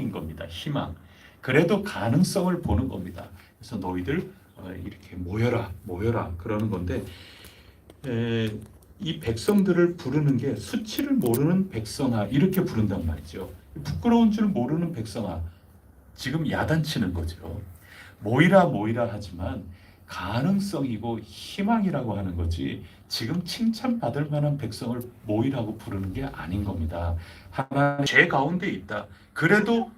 희망인 겁니다. 희망. 그래도 가능성을 보는 겁니다. 그래서 너희들 이렇게 모여라 모여라 그러는 건데, 이 백성들을 부르는 게 수치를 모르는 백성아 이렇게 부른단 말이죠. 부끄러운 줄 모르는 백성아, 지금 야단치는 거죠. 모이라 모이라 하지만 가능성이고 희망이라고 하는 거지, 지금 칭찬받을 만한 백성을 모이라고 부르는 게 아닌 겁니다. 하나님 죄 가운데 있다. 그래도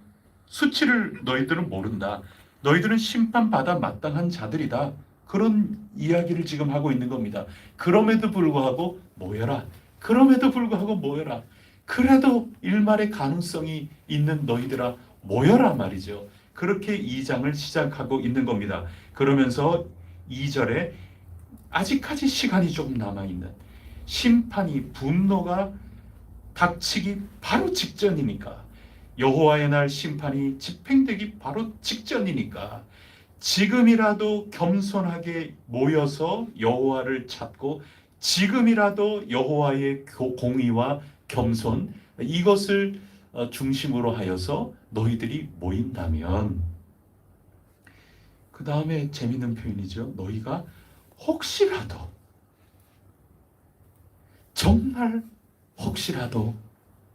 수치를 너희들은 모른다. 너희들은 심판받아 마땅한 자들이다. 그런 이야기를 지금 하고 있는 겁니다. 그럼에도 불구하고 모여라. 그럼에도 불구하고 모여라. 그래도 일말의 가능성이 있는 너희들아 모여라 말이죠. 그렇게 2장을 시작하고 있는 겁니다. 그러면서 2절에 아직까지 시간이 조금 남아있는, 심판이 분노가 닥치기 바로 직전이니까, 여호와의 날 심판이 집행되기 바로 직전이니까 지금이라도 겸손하게 모여서 여호와를 찾고, 지금이라도 여호와의 공의와 겸손, 이것을 중심으로 하여서 너희들이 모인다면, 그 다음에 재밌는 표현이죠. 너희가 혹시라도, 정말 혹시라도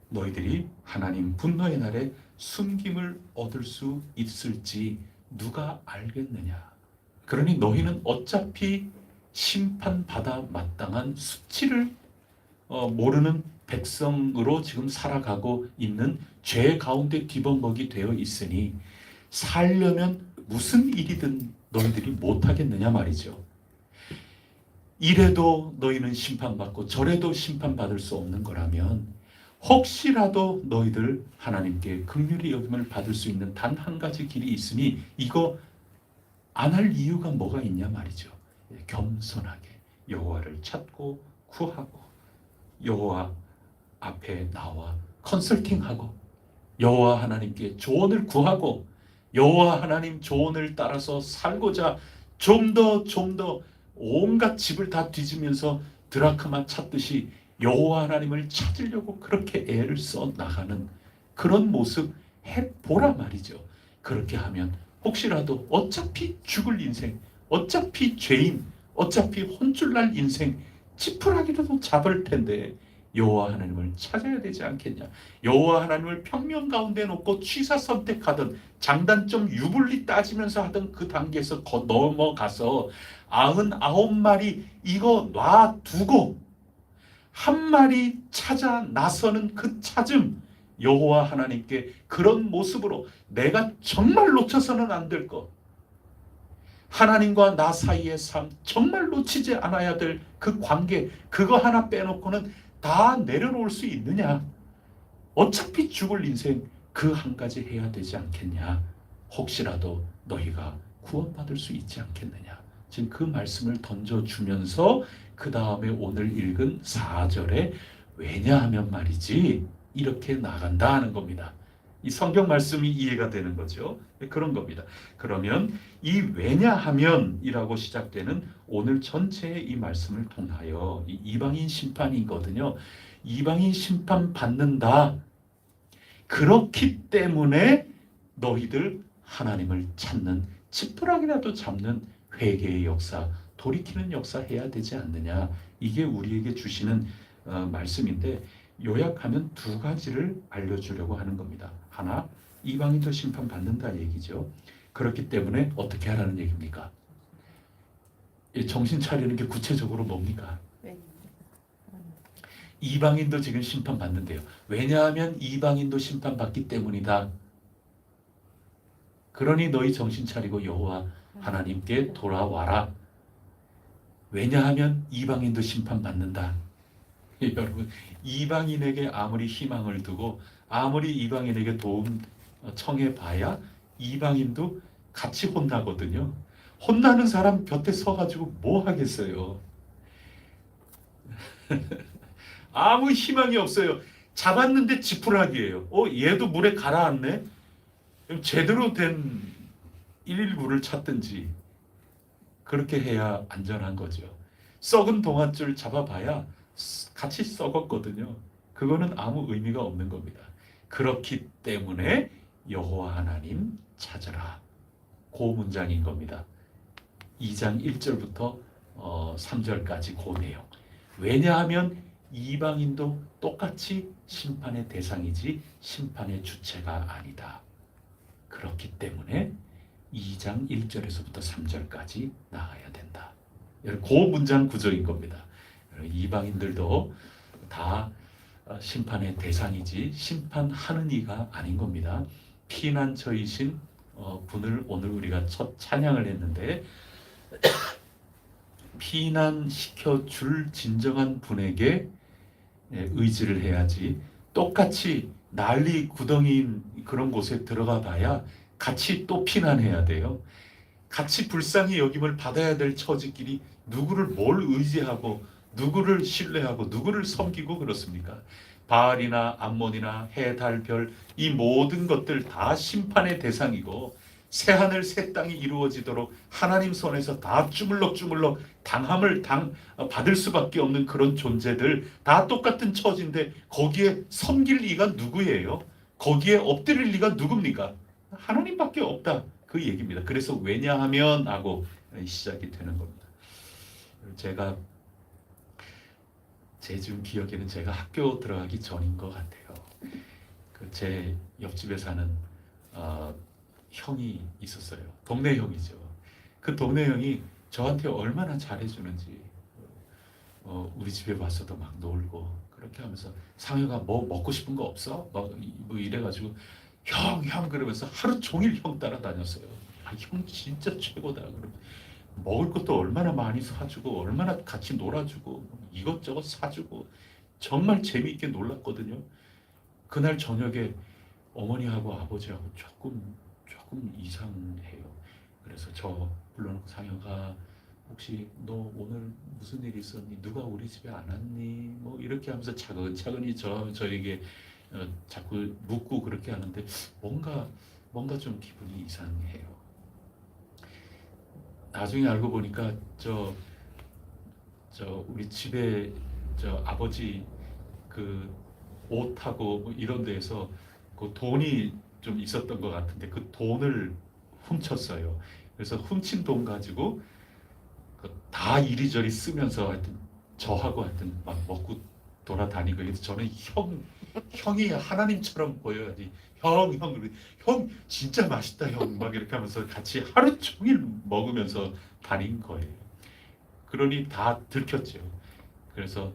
너희들이 하나님 분노의 날에 숨김을 얻을 수 있을지 누가 알겠느냐. 그러니 너희는 어차피 심판받아 마땅한 수치를 모르는 백성으로 지금 살아가고 있는 죄 가운데 뒤범벅이 되어 있으니 살려면 무슨 일이든 너희들이 못하겠느냐 말이죠. 이래도 너희는 심판받고 저래도 심판받을 수 없는 거라면 혹시라도 너희들 하나님께 긍휼히 여김을 받을 수 있는 단 한 가지 길이 있으니 이거 안 할 이유가 뭐가 있냐 말이죠. 겸손하게 여호와를 찾고 구하고 여호와 앞에 나와 컨설팅하고 여호와 하나님께 조언을 구하고 여호와 하나님 조언을 따라서 살고자 좀 더 온갖 집을 다 뒤지면서 드라크마 찾듯이 여호와 하나님을 찾으려고 그렇게 애를 써 나가는 그런 모습 해보라 말이죠. 그렇게 하면 혹시라도 어차피 죽을 인생, 어차피 죄인, 어차피 혼쭐날 인생 지푸라기라도 잡을 텐데 여호와 하나님을 찾아야 되지 않겠냐. 여호와 하나님을 평면 가운데 놓고 취사 선택하던, 장단점 유불리 따지면서 하던 그 단계에서 넘어가서 99마리 이거 놔두고 한 마리 찾아 나서는 그 찾음, 여호와 하나님께 그런 모습으로 내가 정말 놓쳐서는 안 될 것, 하나님과 나 사이의 삶 정말 놓치지 않아야 될 그 관계, 그거 하나 빼놓고는 다 내려놓을 수 있느냐. 어차피 죽을 인생 그 한 가지 해야 되지 않겠냐. 혹시라도 너희가 구원받을 수 있지 않겠느냐. 지금 그 말씀을 던져주면서 그 다음에 오늘 읽은 4절에 왜냐하면 말이지 이렇게 나간다 하는 겁니다. 이 성경 말씀이 이해가 되는 거죠. 그런 겁니다. 그러면 이 왜냐하면이라고 시작되는 오늘 전체의 이 말씀을 통하여 이 이방인 심판이거든요. 이방인 심판 받는다. 그렇기 때문에 너희들 하나님을 찾는, 지푸라기라도 잡는 회개의 역사, 돌이키는 역사 해야 되지 않느냐. 이게 우리에게 주시는 말씀인데, 요약하면 두 가지를 알려주려고 하는 겁니다. 하나, 이방인도 심판받는다 얘기죠. 그렇기 때문에 어떻게 하라는 얘기입니까? 정신 차리는 게 구체적으로 뭡니까? 이방인도 지금 심판받는데요. 왜냐하면 이방인도 심판받기 때문이다. 그러니 너희 정신 차리고 여호와 하나님께 돌아와라. 왜냐하면 이방인도 심판받는다. 여러분, 이방인에게 아무리 희망을 두고 아무리 이방인에게 도움 청해봐야 이방인도 같이 혼나거든요. 혼나는 사람 곁에 서가지고 뭐 하겠어요. 아무 희망이 없어요. 잡았는데 지푸라기예요. 얘도 물에 가라앉네. 제대로 된 119를 찾든지 그렇게 해야 안전한 거죠. 썩은 동아줄 잡아봐야 같이 썩었거든요. 그거는 아무 의미가 없는 겁니다. 그렇기 때문에 여호와 하나님 찾으라. 그 문장인 겁니다. 2장 1절부터 3절까지 그 내용. 왜냐하면 이방인도 똑같이 심판의 대상이지 심판의 주체가 아니다. 그렇기 때문에 2장 1절에서부터 3절까지 나가야 된다. 그 문장 구조인 겁니다. 이방인들도 다 심판의 대상이지 심판하는 이가 아닌 겁니다. 피난처이신 분을 오늘 우리가 첫 찬양을 했는데 피난시켜 줄 진정한 분에게 의지를 해야지 똑같이 난리 구덩이인 그런 곳에 들어가 봐야 같이 또 피난해야 돼요. 같이 불쌍히 여김을 받아야 될 처지끼리 누구를 뭘 의지하고 누구를 신뢰하고 누구를 섬기고 그렇습니까? 바알이나 암몬이나 해, 달, 별 이 모든 것들 다 심판의 대상이고 새하늘 새 땅이 이루어지도록 하나님 손에서 다 주물럭주물럭 당함을 받을 수밖에 없는 그런 존재들 다 똑같은 처지인데 거기에 섬길 리가 누구예요? 거기에 엎드릴 리가 누굽니까? 하나님밖에 없다. 그 얘기입니다. 그래서 왜냐하면 하고 시작이 되는 겁니다. 제가 제 지금 기억에는 제가 학교 들어가기 전인 것 같아요. 제 옆집에 사는 형이 있었어요. 동네 형이죠. 그 동네 형이 저한테 얼마나 잘해주는지 우리 집에 왔어도 막 놀고 그렇게 하면서 상혁아 뭐 먹고 싶은 거 없어? 뭐 이래가지고 형 그러면서 하루 종일 형 따라다녔어요. 형 진짜 최고다. 그러면 먹을 것도 얼마나 많이 사주고 얼마나 같이 놀아주고 이것저것 사주고 정말 재미있게 놀랐거든요. 그날 저녁에 어머니하고 아버지하고 조금 이상해요. 그래서 저 불러놓고 상혁아 혹시 너 오늘 무슨 일 있었니? 누가 우리 집에 안 왔니? 뭐 이렇게 하면서 차근차근히 저에게 자꾸 묻고 그렇게 하는데 뭔가 좀 기분이 이상해요. 나중에 알고 보니까 저 우리 집에 아버지 그 옷하고 뭐 이런 데에서 그 돈이 좀 있었던 것 같은데 그 돈을 훔쳤어요. 그래서 훔친 돈 가지고 다 이리저리 쓰면서 하여튼 저하고 하여튼 막 먹고 돌아다니고 그래서 저는 형이 하나님처럼 보여야지 형 진짜 맛있다 형 막 이렇게 하면서 같이 하루 종일 먹으면서 다닌 거예요. 그러니 다 들켰죠. 그래서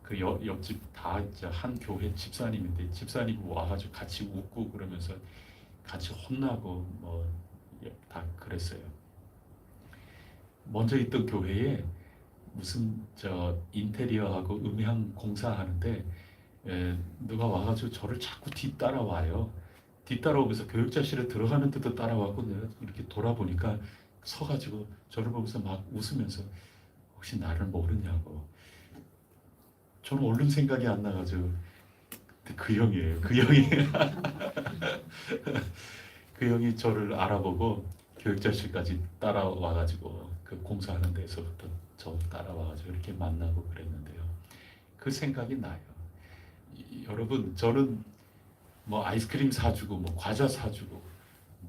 그 옆집 다 한 교회 집사님인데 집사님 와가지고 같이 웃고 그러면서 같이 혼나고 뭐 다 그랬어요. 먼저 있던 교회에 무슨 인테리어하고 음향 공사하는데 누가 와가지고 저를 자꾸 뒤따라와요. 뒤따라오면서 교육자실에 들어가는데도 따라와고 내가 이렇게 돌아보니까 서가지고 저를 보면서 막 웃으면서 혹시 나를 모르냐고. 저는 얼른 생각이 안 나가지고 그 형이에요. 그 형이 저를 알아보고 교육자실까지 따라와가지고 그 공사하는 데서부터 저 따라와가지고 이렇게 만나고 그랬는데요. 그 생각이 나요. 여러분 저는 뭐 아이스크림 사주고 뭐 과자 사주고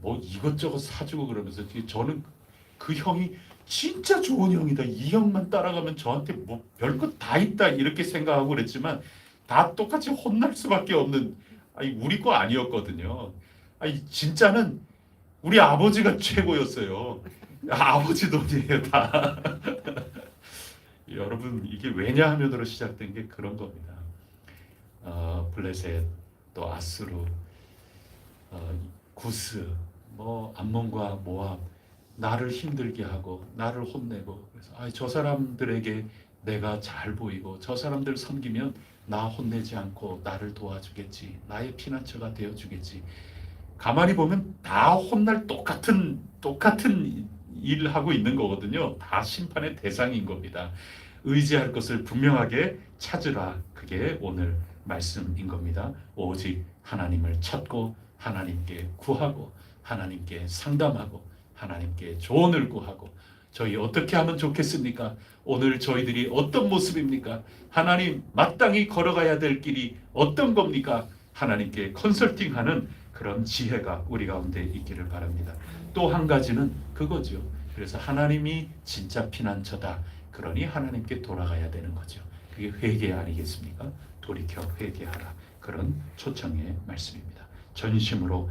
뭐 이것저것 사주고 그러면서 저는 그 형이 진짜 좋은 형이다. 이 형만 따라가면 저한테 뭐 별것 다 있다 이렇게 생각하고 그랬지만 다 똑같이 혼날 수밖에 없는 우리 거 아니었거든요. 진짜는 우리 아버지가 최고였어요. 아버지 돈이에요 다. 여러분 이게 왜냐하면으로 시작된 게 그런 겁니다. 블레셋 또 아수르 구스 뭐 암몬과 모압 나를 힘들게 하고 나를 혼내고 그래서 저 사람들에게 내가 잘 보이고 저 사람들 섬기면 나 혼내지 않고 나를 도와주겠지. 나의 피난처가 되어주겠지. 가만히 보면 다 혼날 똑같은 일을 하고 있는 거거든요. 다 심판의 대상인 겁니다. 의지할 것을 분명하게 찾으라. 그게 오늘 말씀인 겁니다. 오직 하나님을 찾고 하나님께 구하고 하나님께 상담하고 하나님께 조언을 구하고 저희 어떻게 하면 좋겠습니까? 오늘 저희들이 어떤 모습입니까? 하나님 마땅히 걸어가야 될 길이 어떤 겁니까? 하나님께 컨설팅하는 그런 지혜가 우리 가운데 있기를 바랍니다. 또 한 가지는 그거죠. 그래서 하나님이 진짜 피난처다. 그러니 하나님께 돌아가야 되는 거죠. 그게 회개 아니겠습니까? 돌이켜 회개하라. 그런 초청의 말씀입니다. 전심으로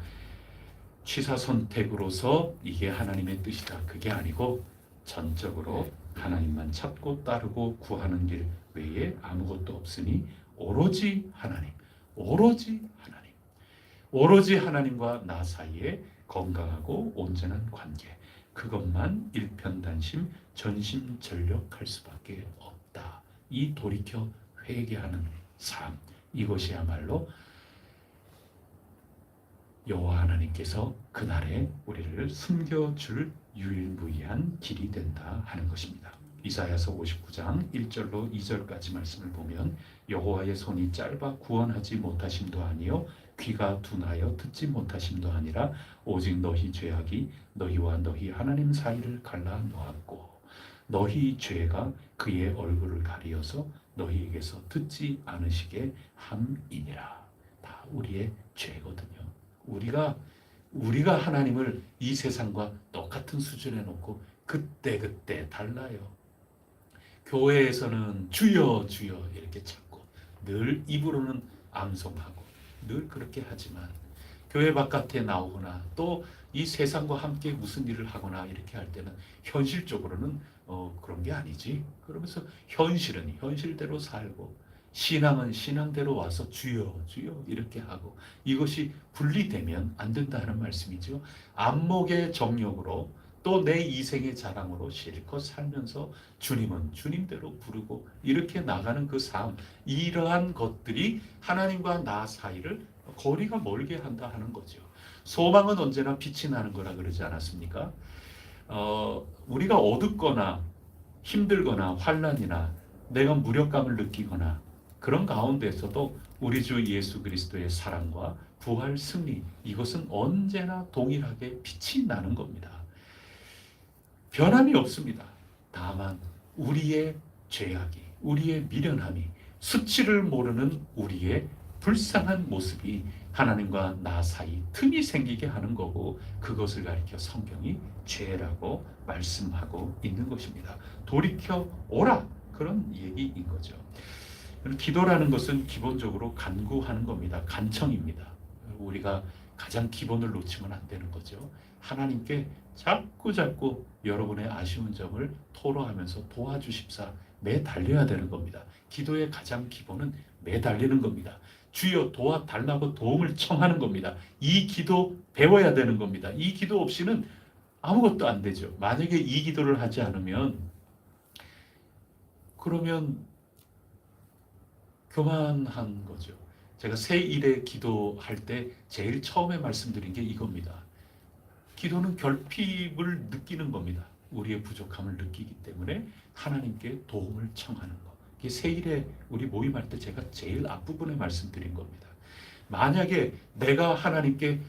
취사 선택으로서 이게 하나님의 뜻이다. 그게 아니고 전적으로 하나님만 찾고 따르고 구하는 길 외에 아무것도 없으니 오로지 하나님, 오로지 하나님, 오로지 하나님과 나 사이에 건강하고 온전한 관계, 그것만 일편단심 전심전력할 수밖에 없다. 이 돌이켜 회개하는 삶, 이것이야말로 여호와 하나님께서 그날에 우리를 숨겨줄 유일무이한 길이 된다 하는 것입니다. 이사야서 59장 1절로 2절까지 말씀을 보면 여호와의 손이 짧아 구원하지 못하심도 아니요 귀가 둔하여 듣지 못하심도 아니라 오직 너희 죄악이 너희와 너희 하나님 사이를 갈라 놓았고 너희 죄가 그의 얼굴을 가리어서 너희에게서 듣지 않으시게 함이니라. 다 우리의 죄거든요. 우리가 하나님을 이 세상과 똑같은 수준에 놓고 그때 달라요. 교회에서는 주여 주여 이렇게 찾고 늘 입으로는 암송하고 늘 그렇게 하지만 교회 바깥에 나오거나 또 이 세상과 함께 무슨 일을 하거나 이렇게 할 때는 현실적으로는 그런 게 아니지. 그러면서 현실은 현실대로 살고 신앙은 신앙대로 와서 주여 주여 이렇게 하고 이것이 분리되면 안 된다는 말씀이죠. 안목의 정욕으로 또 내 이생의 자랑으로 실컷 살면서 주님은 주님대로 부르고 이렇게 나가는 그 삶, 이러한 것들이 하나님과 나 사이를 거리가 멀게 한다 하는 거죠. 소망은 언제나 빛이 나는 거라 그러지 않았습니까? 우리가 어둡거나 힘들거나 환난이나 내가 무력감을 느끼거나 그런 가운데서도 우리 주 예수 그리스도의 사랑과 부활 승리, 이것은 언제나 동일하게 빛이 나는 겁니다. 변함이 없습니다. 다만 우리의 죄악이, 우리의 미련함이, 수치를 모르는 우리의 불쌍한 모습이 하나님과 나 사이 틈이 생기게 하는 거고, 그것을 가리켜 성경이 죄라고 말씀하고 있는 것입니다. 돌이켜 오라, 그런 얘기인 거죠. 기도라는 것은 기본적으로 간구하는 겁니다. 간청입니다. 우리가 가장 기본을 놓치면 안 되는 거죠. 하나님께 자꾸 여러분의 아쉬운 점을 토로하면서 도와주십사 매달려야 되는 겁니다. 기도의 가장 기본은 매달리는 겁니다. 주여 도와달라고 도움을 청하는 겁니다. 이 기도 배워야 되는 겁니다. 이 기도 없이는 아무것도 안 되죠. 만약에 이 기도를 하지 않으면 그러면 교만한 거죠. 제가 새 일에 기도할 때 제일 처음에 말씀드린 게 이겁니다. 기도는 결핍을 느끼는 겁니다. 우리의 부족함을 느끼기 때문에 하나님께 도움을 청하는 것. 이게 새 일에 우리 모임할 때 제가 제일 앞부분에 말씀드린 겁니다. 만약에 내가 하나님께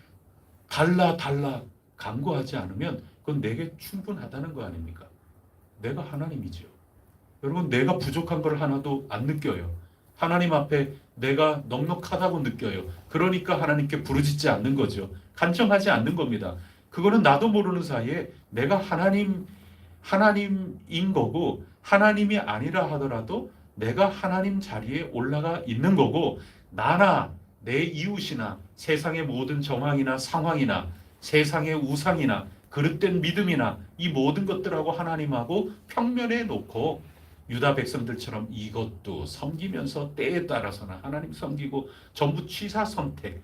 달라 간구하지 않으면 그건 내게 충분하다는 거 아닙니까? 내가 하나님이죠. 여러분, 내가 부족한 걸 하나도 안 느껴요. 하나님 앞에 내가 넉넉하다고 느껴요. 그러니까 하나님께 부르짖지 않는 거죠. 간청하지 않는 겁니다. 그거는 나도 모르는 사이에 내가 하나님인 거고, 하나님이 아니라 하더라도 내가 하나님 자리에 올라가 있는 거고, 나나 내 이웃이나 세상의 모든 정황이나 상황이나 세상의 우상이나 그릇된 믿음이나 이 모든 것들하고 하나님하고 평면에 놓고 유다 백성들처럼 이것도 섬기면서 때에 따라서는 하나님 섬기고 전부 취사 선택,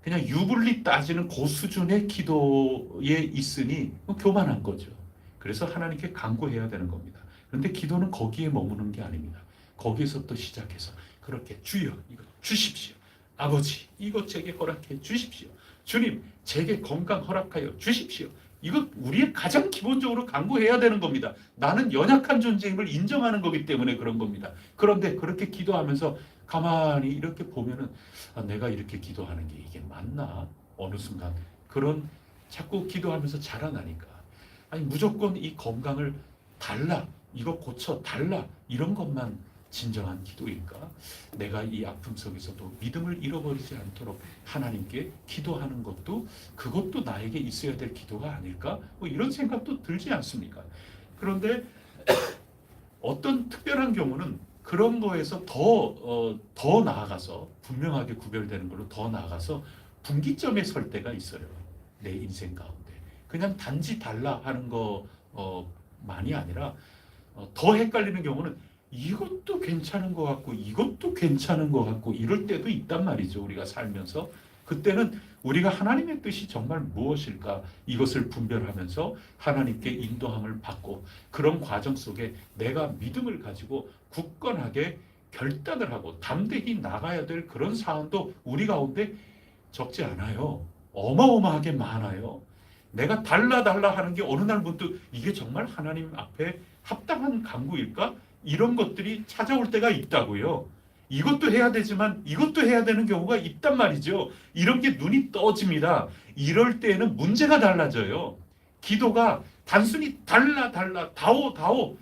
그냥 유불리 따지는 그 수준의 기도에 있으니 교만한 거죠. 그래서 하나님께 간구해야 되는 겁니다. 그런데 기도는 거기에 머무는 게 아닙니다. 거기에서 또 시작해서 그렇게 주여 이거 주십시오. 아버지 이것 제게 허락해 주십시오. 주님 제게 건강 허락하여 주십시오. 이거 우리의 가장 기본적으로 간구해야 되는 겁니다. 나는 연약한 존재임을 인정하는 거기 때문에 그런 겁니다. 그런데 그렇게 기도하면서 가만히 이렇게 보면은 내가 이렇게 기도하는 게 이게 맞나? 어느 순간 그런 자꾸 기도하면서 자라나니까 아니 무조건 이 건강을 달라, 이거 고쳐 달라 이런 것만 진정한 기도일까? 내가 이 아픔 속에서도 믿음을 잃어버리지 않도록 하나님께 기도하는 것도 그것도 나에게 있어야 될 기도가 아닐까? 뭐 이런 생각도 들지 않습니까? 그런데 어떤 특별한 경우는 그런 거에서 더 나아가서 분명하게 구별되는 걸로 더 나아가서 분기점에 설 때가 있어요. 내 인생 가운데. 그냥 단지 달라 하는 거만이 아니라 더 헷갈리는 경우는 이것도 괜찮은 것 같고 이것도 괜찮은 것 같고 이럴 때도 있단 말이죠. 우리가 살면서. 그때는 우리가 하나님의 뜻이 정말 무엇일까 이것을 분별하면서 하나님께 인도함을 받고 그런 과정 속에 내가 믿음을 가지고 굳건하게 결단을 하고 담대히 나가야 될 그런 사안도 우리 가운데 적지 않아요. 어마어마하게 많아요. 내가 달라 하는 게 어느 날 문득 이게 정말 하나님 앞에 합당한 간구일까? 이런 것들이 찾아올 때가 있다고요. 이것도 해야 되지만 이것도 해야 되는 경우가 있단 말이죠. 이런 게 눈이 떠집니다. 이럴 때에는 문제가 달라져요. 기도가 단순히 달라 다오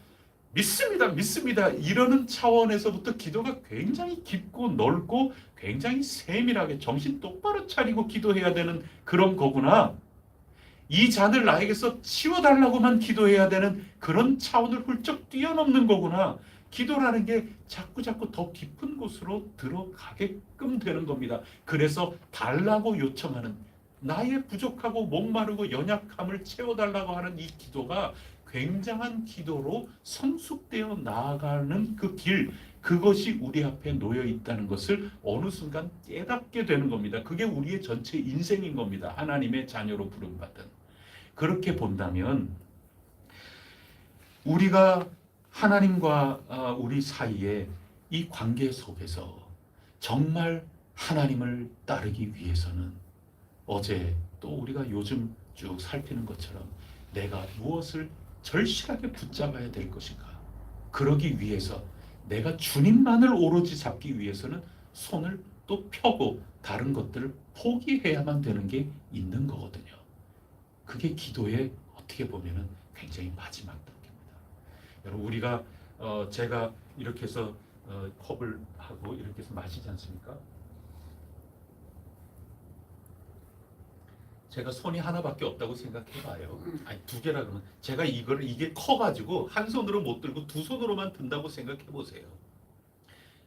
믿습니다 이러는 차원에서부터 기도가 굉장히 깊고 넓고 굉장히 세밀하게 정신 똑바로 차리고 기도해야 되는 그런 거구나. 이 잔을 나에게서 치워달라고만 기도해야 되는 그런 차원을 훌쩍 뛰어넘는 거구나. 기도라는 게 자꾸 더 깊은 곳으로 들어가게끔 되는 겁니다. 그래서 달라고 요청하는 나의 부족하고 목마르고 연약함을 채워달라고 하는 이 기도가 굉장한 기도로 성숙되어 나아가는 그 길, 그것이 우리 앞에 놓여 있다는 것을 어느 순간 깨닫게 되는 겁니다. 그게 우리의 전체 인생인 겁니다. 하나님의 자녀로 부름받은. 그렇게 본다면 우리가 하나님과 우리 사이에 이 관계 속에서 정말 하나님을 따르기 위해서는 어제 또 우리가 요즘 쭉 살피는 것처럼 내가 무엇을 절실하게 붙잡아야 될 것인가? 그러기 위해서 내가 주님만을 오로지 잡기 위해서는 손을 또 펴고 다른 것들을 포기해야만 되는 게 있는 거거든요. 그게 기도의 어떻게 보면은 굉장히 마지막 단계입니다. 여러분 우리가 제가 이렇게 해서 컵을 하고 이렇게 해서 마시지 않습니까? 제가 손이 하나밖에 없다고 생각해봐요. 아니 두 개라 그러면 제가 이게 커가지고 한 손으로 못 들고 두 손으로만 든다고 생각해보세요.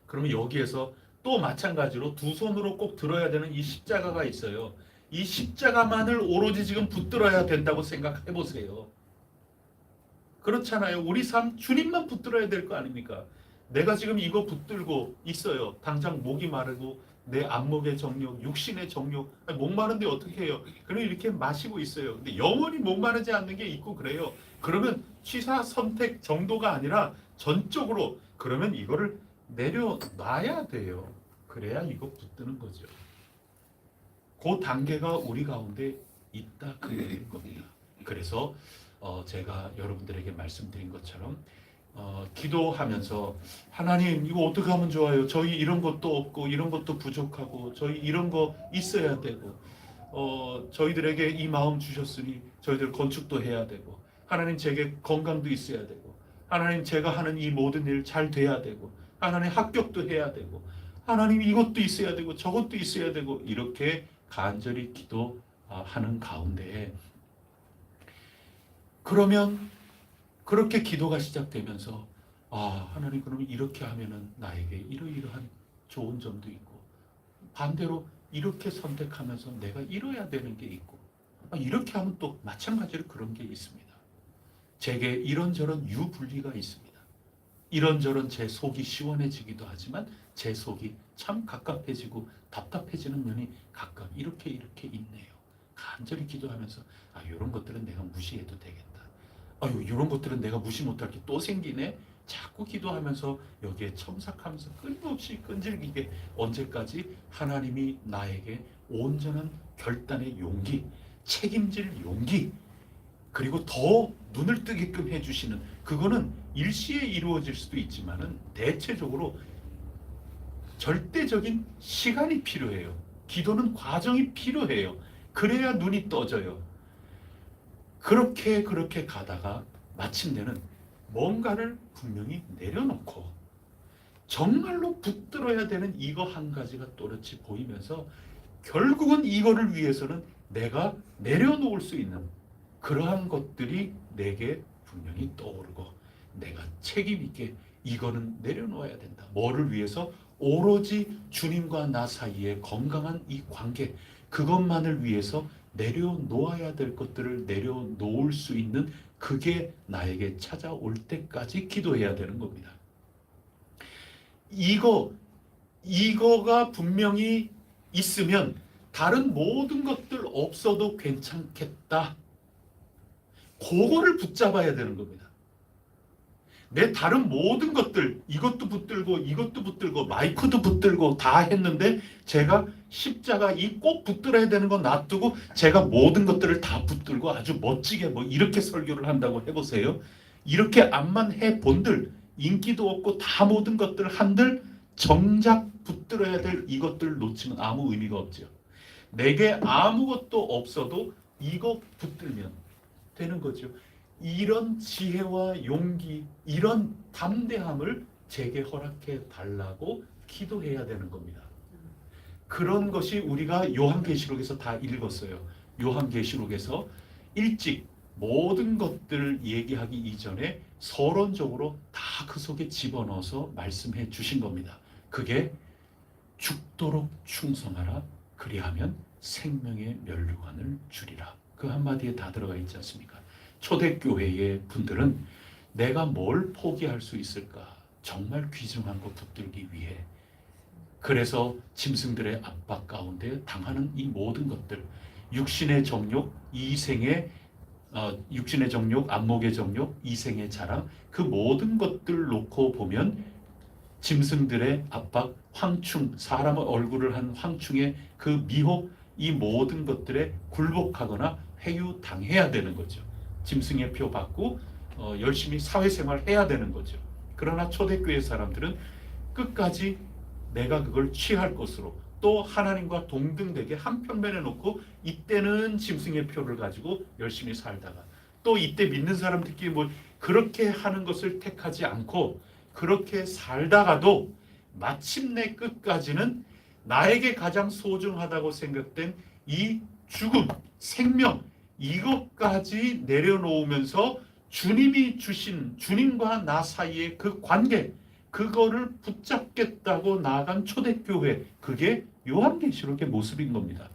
그러면 여기에서 또 마찬가지로 두 손으로 꼭 들어야 되는 이 십자가가 있어요. 이 십자가만을 오로지 지금 붙들어야 된다고 생각해보세요. 그렇잖아요. 우리 삶 주님만 붙들어야 될 거 아닙니까? 내가 지금 이거 붙들고 있어요. 당장 목이 마르고 내 안목의 정욕, 육신의 정욕, 목 마른데 어떻게 해요? 그럼 이렇게 마시고 있어요. 근데 영원히 목 마르지 않는 게 있고 그래요. 그러면 취사 선택 정도가 아니라 전적으로 그러면 이거를 내려놔야 돼요. 그래야 이거 붙드는 거죠. 그 단계가 우리 가운데 있다 그 얘기인 겁니다. 그래서 제가 여러분들에게 말씀드린 것처럼 기도하면서 하나님 이거 어떻게 하면 좋아요? 저희 이런 것도 없고 이런 것도 부족하고 저희 이런 거 있어야 되고 저희들에게 이 마음 주셨으니 저희들 건축도 해야 되고 하나님 제게 건강도 있어야 되고 하나님 제가 하는 이 모든 일 잘 돼야 되고 하나님 합격도 해야 되고 하나님 이것도 있어야 되고 저것도 있어야 되고 이렇게 간절히 기도하는 가운데 그러면 그렇게 기도가 시작되면서 하나님 그러면 이렇게 하면은 나에게 이러이러한 좋은 점도 있고 반대로 이렇게 선택하면서 내가 이뤄야 되는 게 있고 이렇게 하면 또 마찬가지로 그런 게 있습니다. 제게 이런저런 유불리가 있습니다. 이런저런 제 속이 시원해지기도 하지만 제 속이 참 갑갑해지고 답답해지는 면이 각각 이렇게 있네요. 간절히 기도하면서 이런 것들은 내가 무시해도 되겠다. 이런 것들은 내가 무시 못할 게 또 생기네. 자꾸 기도하면서 여기에 첨삭하면서 끊임없이 끈질기게 언제까지 하나님이 나에게 온전한 결단의 용기, 책임질 용기, 그리고 더 눈을 뜨게끔 해주시는 그거는 일시에 이루어질 수도 있지만은 대체적으로 절대적인 시간이 필요해요. 기도는 과정이 필요해요. 그래야 눈이 떠져요. 그렇게 가다가 마침내는 뭔가를 분명히 내려놓고 정말로 붙들어야 되는 이거 한 가지가 또렷이 보이면서 결국은 이거를 위해서는 내가 내려놓을 수 있는 그러한 것들이 내게 분명히 떠오르고 내가 책임 있게 이거는 내려놓아야 된다. 뭐를 위해서? 오로지 주님과 나 사이의 건강한 이 관계, 그것만을 위해서 내려놓아야 될 것들을 내려놓을 수 있는 그게 나에게 찾아올 때까지 기도해야 되는 겁니다. 이거가 분명히 있으면 다른 모든 것들 없어도 괜찮겠다. 그거를 붙잡아야 되는 겁니다. 내 다른 모든 것들, 이것도 붙들고 마이크도 붙들고 다 했는데 제가 십자가 이 꼭 붙들어야 되는 거 놔두고 제가 모든 것들을 다 붙들고 아주 멋지게 뭐 이렇게 설교를 한다고 해보세요. 이렇게 암만 해본들 인기도 없고 다 모든 것들 한들 정작 붙들어야 될 이것들을 놓치면 아무 의미가 없죠. 내게 아무것도 없어도 이거 붙들면 되는 거죠. 이런 지혜와 용기, 이런 담대함을 제게 허락해 달라고 기도해야 되는 겁니다. 그런 것이 우리가 요한계시록에서 다 읽었어요. 요한계시록에서 일찍 모든 것들을 얘기하기 이전에 서론적으로 다 그 속에 집어넣어서 말씀해 주신 겁니다. 그게 죽도록 충성하라. 그리하면 생명의 면류관을 주리라. 그 한마디에 다 들어가 있지 않습니까? 초대교회의 분들은 내가 뭘 포기할 수 있을까? 정말 귀중한 거 붙들기 위해. 그래서 짐승들의 압박 가운데 당하는 이 모든 것들, 육신의 정욕, 육신의 정욕, 안목의 정욕, 이생의 자랑, 그 모든 것들 놓고 보면 짐승들의 압박, 황충, 사람의 얼굴을 한 황충의 그 미혹, 이 모든 것들에 굴복하거나 회유당해야 되는 거죠. 짐승의 표 받고 열심히 사회생활 해야 되는 거죠. 그러나 초대교회 사람들은 끝까지 내가 그걸 취할 것으로 또 하나님과 동등되게 한 편면에 놓고 이때는 짐승의 표를 가지고 열심히 살다가 또 이때 믿는 사람들끼리 뭐 그렇게 하는 것을 택하지 않고 그렇게 살다가도 마침내 끝까지는 나에게 가장 소중하다고 생각된 이 죽음, 생명, 이것까지 내려놓으면서 주님이 주신 주님과 나 사이의 그 관계, 그거를 붙잡겠다고 나아간 초대교회, 그게 요한계시록의 모습인 겁니다.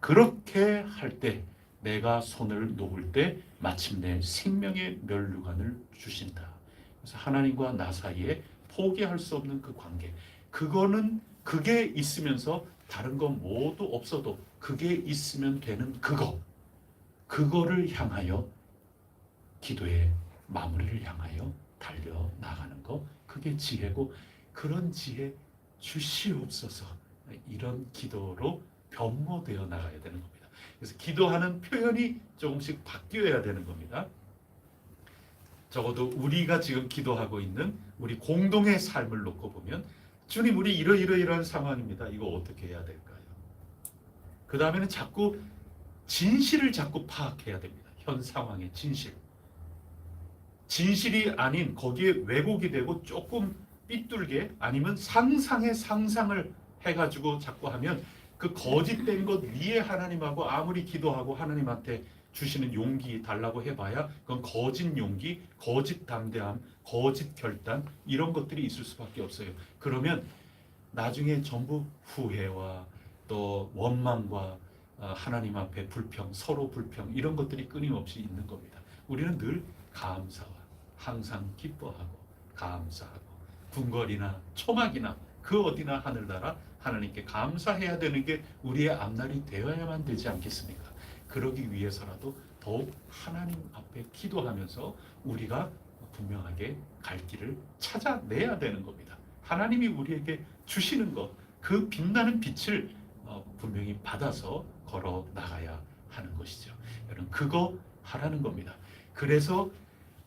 그렇게 할 때 내가 손을 놓을 때 마침내 생명의 면류관을 주신다. 그래서 하나님과 나 사이에 포기할 수 없는 그 관계, 그게 있으면서 다른 건 모두 없어도 그게 있으면 되는 그거를 향하여 기도의 마무리를 향하여 달려나가는 것, 그게 지혜고, 그런 지혜 주시옵소서, 이런 기도로 변모되어 나가야 되는 겁니다. 그래서 기도하는 표현이 조금씩 바뀌어야 되는 겁니다. 적어도 우리가 지금 기도하고 있는 우리 공동의 삶을 놓고 보면, 주님 우리 이러이러이러한 상황입니다. 이거 어떻게 해야 될까요? 그 다음에는 진실을 자꾸 파악해야 됩니다. 현 상황의 진실이 아닌 거기에 왜곡이 되고 조금 삐뚤게 아니면 상상의 상상을 해가지고 자꾸 하면 그 거짓된 것 위에 하나님하고 아무리 기도하고 하나님한테 주시는 용기 달라고 해봐야 그건 거짓 용기, 거짓 담대함, 거짓 결단, 이런 것들이 있을 수밖에 없어요. 그러면 나중에 전부 후회와 또 원망과 하나님 앞에 불평, 서로 불평, 이런 것들이 끊임없이 있는 겁니다. 우리는 늘 감사와 항상 기뻐하고 감사하고 궁궐이나 초막이나 그 어디나 하늘나라 하나님께 감사해야 되는 게 우리의 앞날이 되어야만 되지 않겠습니까? 그러기 위해서라도 더욱 하나님 앞에 기도하면서 우리가 분명하게 갈 길을 찾아내야 되는 겁니다. 하나님이 우리에게 주시는 것, 그 빛나는 빛을 분명히 받아서 걸어 나가야 하는 것이죠. 여러분, 그거 하라는 겁니다. 그래서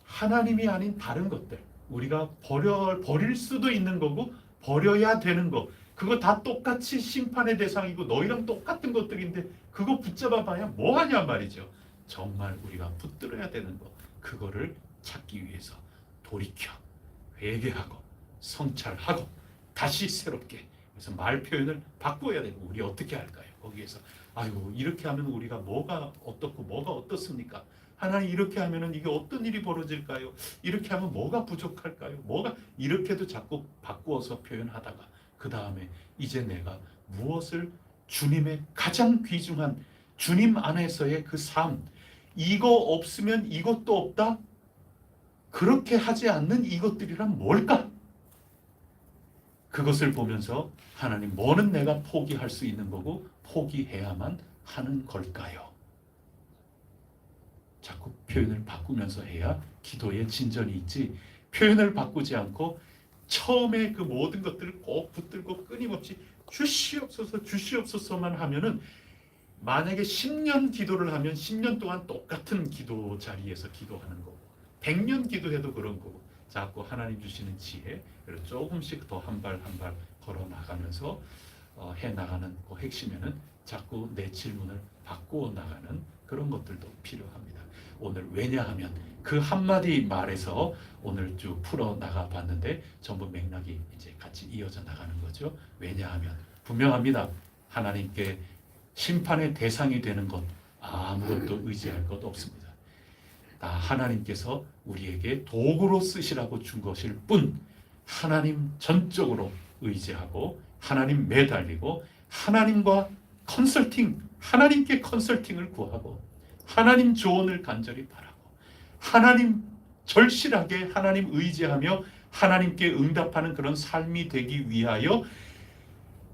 하나님이 아닌 다른 것들, 우리가 버릴 수도 있는 거고 버려야 되는 거, 그거 다 똑같이 심판의 대상이고 너희랑 똑같은 것들인데 그거 붙잡아 봐야 뭐하냐 말이죠. 정말 우리가 붙들어야 되는 거, 그거를 찾기 위해서 돌이켜 회개하고 성찰하고 다시 새롭게, 그래서 말 표현을 바꿔야 되고, 우리 어떻게 할까요? 거기에서 아이고 이렇게 하면 우리가 뭐가 어떻고 뭐가 어떻습니까? 하나님 이렇게 하면은 이게 어떤 일이 벌어질까요? 이렇게 하면 뭐가 부족할까요? 뭐가 이렇게도 자꾸 바꾸어서 표현하다가 그 다음에 이제 내가 무엇을 주님의 가장 귀중한 주님 안에서의 그 삶, 이거 없으면 이것도 없다? 그렇게 하지 않는 이것들이란 뭘까? 그것을 보면서 하나님 뭐는 내가 포기할 수 있는 거고 포기해야만 하는 걸까요? 자꾸 표현을 바꾸면서 해야 기도에 진전이 있지, 표현을 바꾸지 않고 처음에 그 모든 것들을 꼭 붙들고 끊임없이 주시옵소서 주시옵소서만 하면은, 만약에 10년 기도를 하면 10년 동안 똑같은 기도 자리에서 기도하는 거고, 100년 기도해도 그런 거고, 자꾸 하나님 주시는 지혜, 그리고 조금씩 더 한 발 한 발 걸어 나가면서 해나가는 그 핵심에는 자꾸 내 질문을 바꾸어 나가는 그런 것들도 필요합니다. 오늘 왜냐하면 그 한마디 말에서 오늘 쭉 풀어 나가 봤는데 전부 맥락이 이제 같이 이어져 나가는 거죠. 왜냐하면 분명합니다. 하나님께 심판의 대상이 되는 것 아무것도 의지할 것 없습니다. 다 하나님께서 우리에게 도구로 쓰시라고 준 것일 뿐, 하나님 전적으로 의지하고 하나님 매달리고 하나님과 컨설팅, 하나님께 컨설팅을 구하고 하나님 조언을 간절히 바라고 하나님 절실하게 하나님 의지하며 하나님께 응답하는 그런 삶이 되기 위하여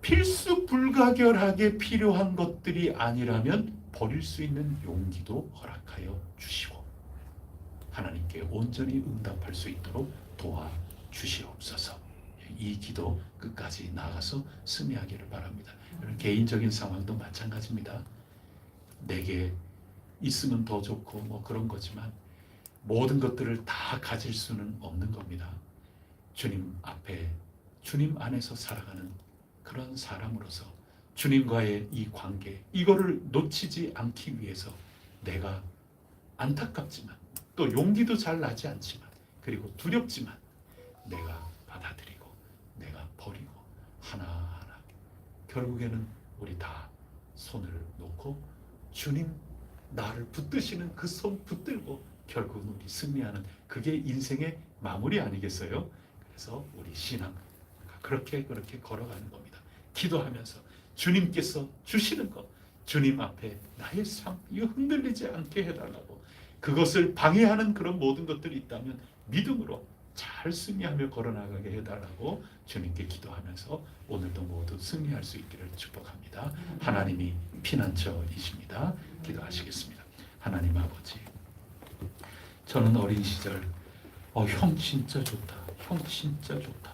필수 불가결하게 필요한 것들이 아니라면 버릴 수 있는 용기도 허락하여 주시고 하나님께 온전히 응답할 수 있도록 도와주시옵소서. 이 기도 끝까지 나가서 승리하기를 바랍니다. 개인적인 상황도 마찬가지입니다. 내게 있으면 더 좋고 뭐 그런 거지만 모든 것들을 다 가질 수는 없는 겁니다. 주님 앞에 주님 안에서 살아가는 그런 사람으로서 주님과의 이 관계, 이거를 놓치지 않기 위해서 내가 안타깝지만 또 용기도 잘 나지 않지만 그리고 두렵지만 내가 받아들이고 내가 버리고 하나하나 결국에는 우리 다 손을 놓고 주님 나를 붙드시는 그 손 붙들고 결국은 우리 승리하는, 그게 인생의 마무리 아니겠어요? 그래서 우리 신앙 그렇게 걸어가는 겁니다. 기도하면서 주님께서 주시는 것, 주님 앞에 나의 삶 이거 흔들리지 않게 해달라고, 그것을 방해하는 그런 모든 것들이 있다면 믿음으로 잘 승리하며 걸어나가게 해달라고 주님께 기도하면서 오늘도 모두 승리할 수 있기를 축복합니다. 하나님이 피난처이십니다. 기도하시겠습니다. 하나님 아버지, 저는 어린 시절 형 진짜 좋다, 형 진짜 좋다,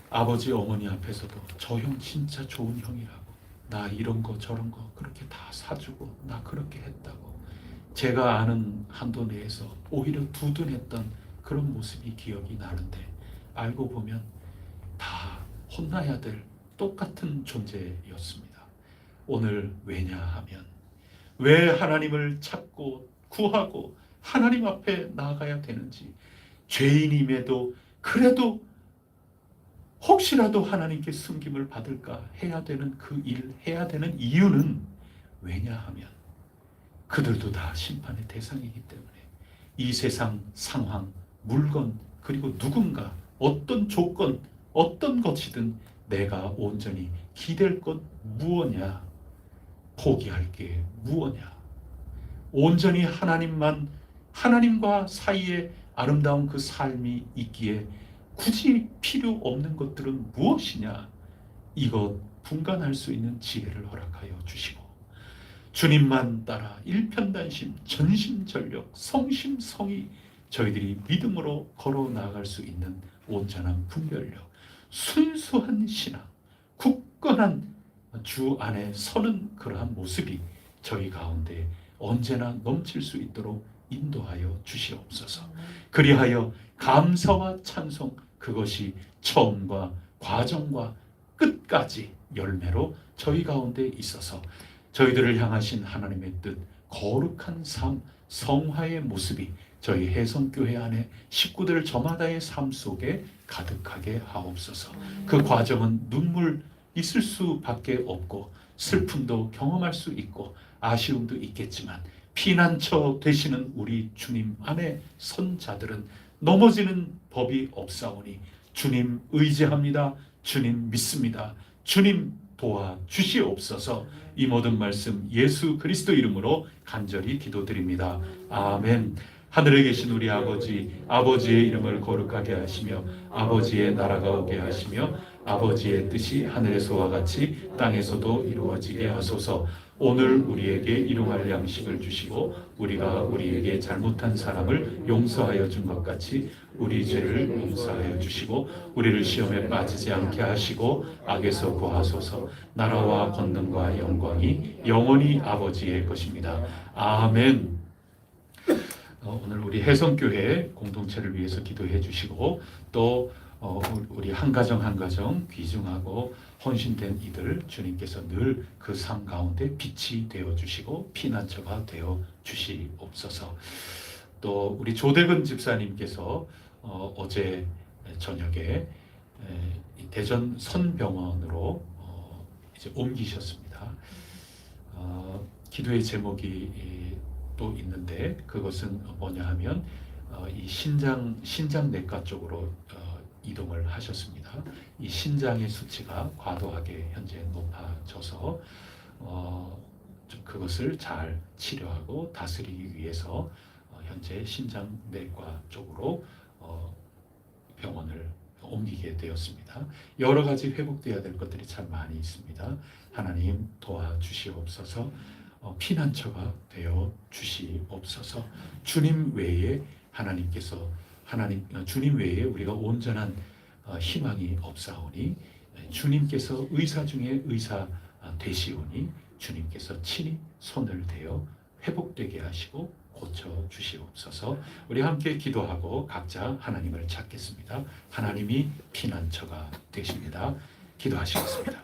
아버지 어머니 앞에서도 저 형 진짜 좋은 형이라고, 나 이런 거 저런 거 그렇게 다 사주고 나 그렇게 했다고 제가 아는 한도 내에서 오히려 두둔했던 그런 모습이 기억이 나는데, 알고 보면 다 혼나야 될 똑같은 존재였습니다. 오늘 왜냐하면 왜 하나님을 찾고 구하고 하나님 앞에 나아가야 되는지, 죄인임에도 그래도 혹시라도 하나님께 숨김을 받을까 해야 되는 그 일 해야 되는 이유는 왜냐하면 그들도 다 심판의 대상이기 때문에 이 세상 상황, 물건, 그리고 누군가, 어떤 조건, 어떤 것이든 내가 온전히 기댈 것 무엇냐, 포기할 게 무엇냐, 온전히 하나님만, 하나님과 사이에 아름다운 그 삶이 있기에 굳이 필요 없는 것들은 무엇이냐, 이것 분간할 수 있는 지혜를 허락하여 주시고 주님만 따라 일편단심, 전심전력, 성심성의 저희들이 믿음으로 걸어 나갈 수 있는 온전한 분별력, 순수한 신앙, 굳건한 주 안에 서는 그러한 모습이 저희 가운데 언제나 넘칠 수 있도록 인도하여 주시옵소서. 그리하여 감사와 찬송, 그것이 처음과 과정과 끝까지 열매로 저희 가운데 있어서 저희들을 향하신 하나님의 뜻, 거룩한 삶, 성화의 모습이 저희 혜성교회 안에 식구들 저마다의 삶 속에 가득하게 하옵소서. 그 과정은 눈물 있을 수밖에 없고 슬픔도 경험할 수 있고 아쉬움도 있겠지만 피난처 되시는 우리 주님 안에 선 자들은 넘어지는 법이 없사오니 주님 의지합니다. 주님 믿습니다. 주님 도와주시옵소서. 이 모든 말씀 예수 그리스도 이름으로 간절히 기도드립니다. 아멘. 하늘에 계신 우리 아버지, 아버지의 이름을 거룩하게 하시며 아버지의 나라가 오게 하시며 아버지의 뜻이 하늘에서와 같이 땅에서도 이루어지게 하소서. 오늘 우리에게 일용할 양식을 주시고 우리가 우리에게 잘못한 사람을 용서하여 준 것 같이 우리 죄를 용서하여 주시고 우리를 시험에 빠지지 않게 하시고 악에서 구하소서. 나라와 권능과 영광이 영원히 아버지의 것입니다. 아멘. 오늘 우리 혜성교회 공동체를 위해서 기도해 주시고 또 우리 한 가정 한 가정 귀중하고 헌신된 이들 주님께서 늘 그 삶 가운데 빛이 되어 주시고 피난처가 되어 주시옵소서. 또 우리 조대근 집사님께서 어제 저녁에 대전 선병원으로 이제 옮기셨습니다. 기도의 제목이 또 있는데 그것은 뭐냐 하면 이 신장내과 쪽으로 이동을 하셨습니다. 이 신장의 수치가 과도하게 현재 높아져서 좀 그것을 잘 치료하고 다스리기 위해서 현재 신장내과 쪽으로 병원을 옮기게 되었습니다. 여러 가지 회복되어야 될 것들이 참 많이 있습니다. 하나님 도와주시옵소서. 피난처가 되어 주시옵소서. 주님 외에 주님 외에 우리가 온전한 희망이 없사오니 주님께서 의사 중에 의사 되시오니 주님께서 친히 손을 대어 회복되게 하시고 고쳐 주시옵소서. 우리 함께 기도하고 각자 하나님을 찾겠습니다. 하나님이 피난처가 되십니다. 기도하시겠습니다.